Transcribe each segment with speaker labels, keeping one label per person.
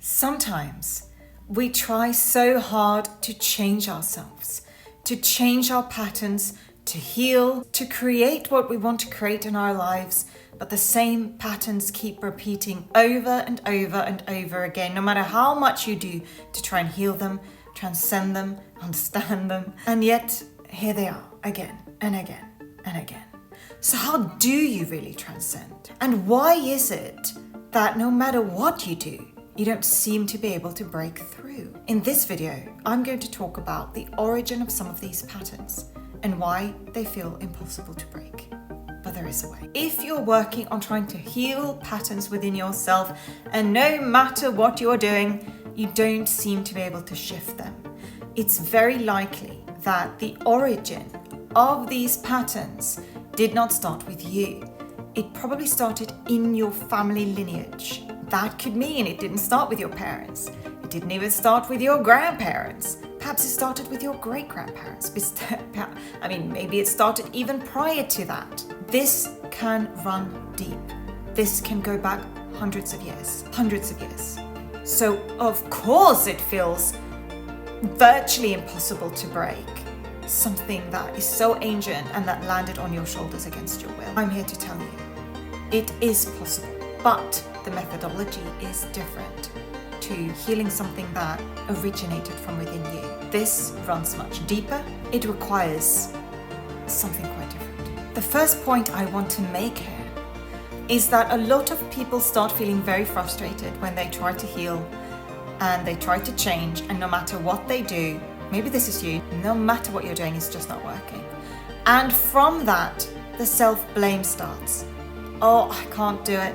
Speaker 1: Sometimes we try so hard to change ourselves, to change our patterns, to heal, to create what we want to create in our lives, but the same patterns keep repeating over and over and over again, no matter how much you do to try and heal them, transcend them, understand them. And yet, here they are again and again and again. So how do you really transcend? And why is it that no matter what you do, you don't seem to be able to break through? In this video, I'm going to talk about the origin of some of these patterns and why they feel impossible to break. But there is a way. If you're working on trying to heal patterns within yourself, and no matter what you're doing, you don't seem to be able to shift them, it's very likely that the origin of these patterns did not start with you. It probably started in your family lineage. That could mean it didn't start with your parents. It didn't even start with your grandparents. Perhaps it started with your great-grandparents. Maybe it started even prior to that. This can run deep. This can go back hundreds of years. So of course it feels virtually impossible to break something that is so ancient and that landed on your shoulders against your will. I'm here to tell you, it is possible, but the methodology is different to healing something that originated from within you. This runs much deeper. It requires something quite different. The first point I want to make here is that a lot of people start feeling very frustrated when they try to heal and they try to change, and no matter what they do, maybe this is you, no matter what you're doing, it's just not working. And from that, the self-blame starts. Oh, I can't do it.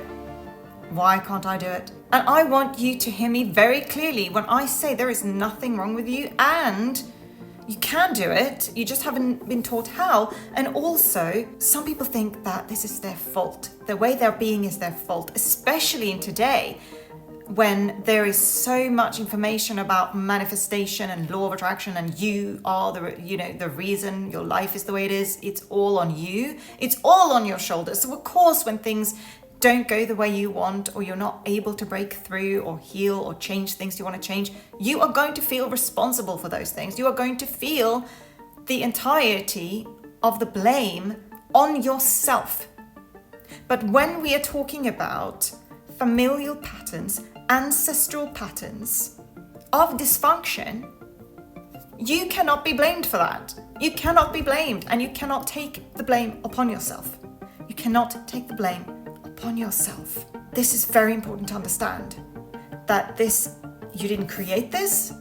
Speaker 1: Why can't I do it? And I want you to hear me very clearly when I say there is nothing wrong with you and you can do it. You just haven't been taught how. And also, some people think that this is their fault. The way they're being is their fault, especially in today, when there is so much information about manifestation and law of attraction, and you are the reason your life is the way it is. It's all on you. It's all on your shoulders. So of course, when things don't go the way you want, or you're not able to break through or heal or change things you want to change, you are going to feel responsible for those things. You are going to feel the entirety of the blame on yourself. But when we are talking about familial patterns, ancestral patterns of dysfunction, you cannot be blamed for that. You cannot be blamed, and you cannot take the blame upon yourself. You cannot take the blame upon yourself. This is very important to understand, that you didn't create this,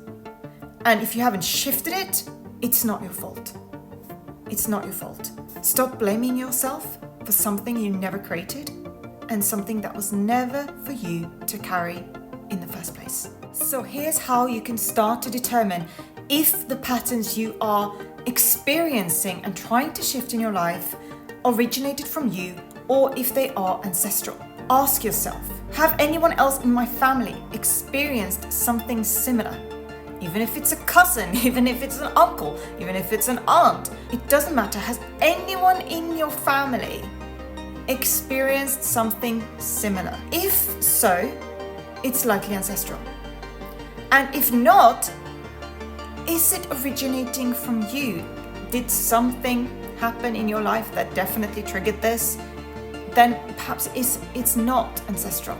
Speaker 1: and if you haven't shifted it, it's not your fault. It's not your fault. Stop blaming yourself for something you never created and something that was never for you to carry in the first place. So here's how you can start to determine if the patterns you are experiencing and trying to shift in your life originated from you or if they are ancestral. Ask yourself, have anyone else in my family experienced something similar? Even if it's a cousin, even if it's an uncle, even if it's an aunt, it doesn't matter. Has anyone in your family experienced something similar? If so, it's likely ancestral. And if not, is it originating from you? Did something happen in your life that definitely triggered this? Then perhaps it's not ancestral.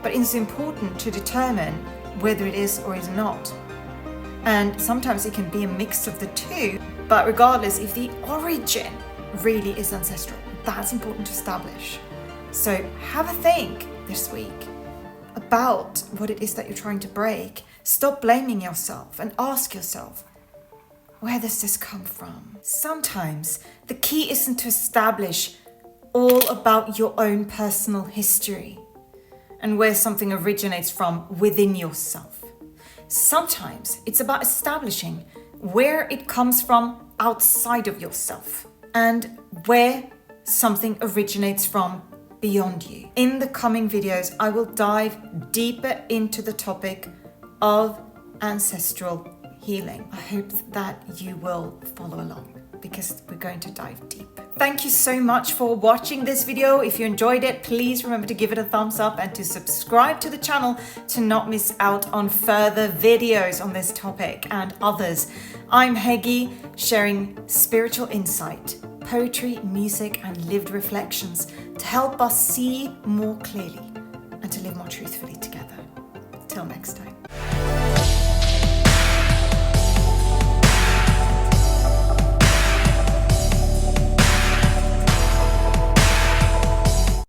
Speaker 1: But it's important to determine whether it is or is not. And sometimes it can be a mix of the two, but regardless, if the origin really is ancestral, that's important to establish. So have a think this week about what it is that you're trying to break. Stop blaming yourself and ask yourself, where does this come from? Sometimes the key isn't to establish all about your own personal history and where something originates from within yourself. Sometimes it's about establishing where it comes from outside of yourself and where something originates from beyond you. In the coming videos, I will dive deeper into the topic of ancestral healing. I hope that you will follow along. because we're going to dive deep. Thank you so much for watching this video. If you enjoyed it, please remember to give it a thumbs up and to subscribe to the channel to not miss out on further videos on this topic and others. I'm Hege, sharing spiritual insight, poetry, music, and lived reflections to help us see more clearly and to live more truthfully together. Till next time.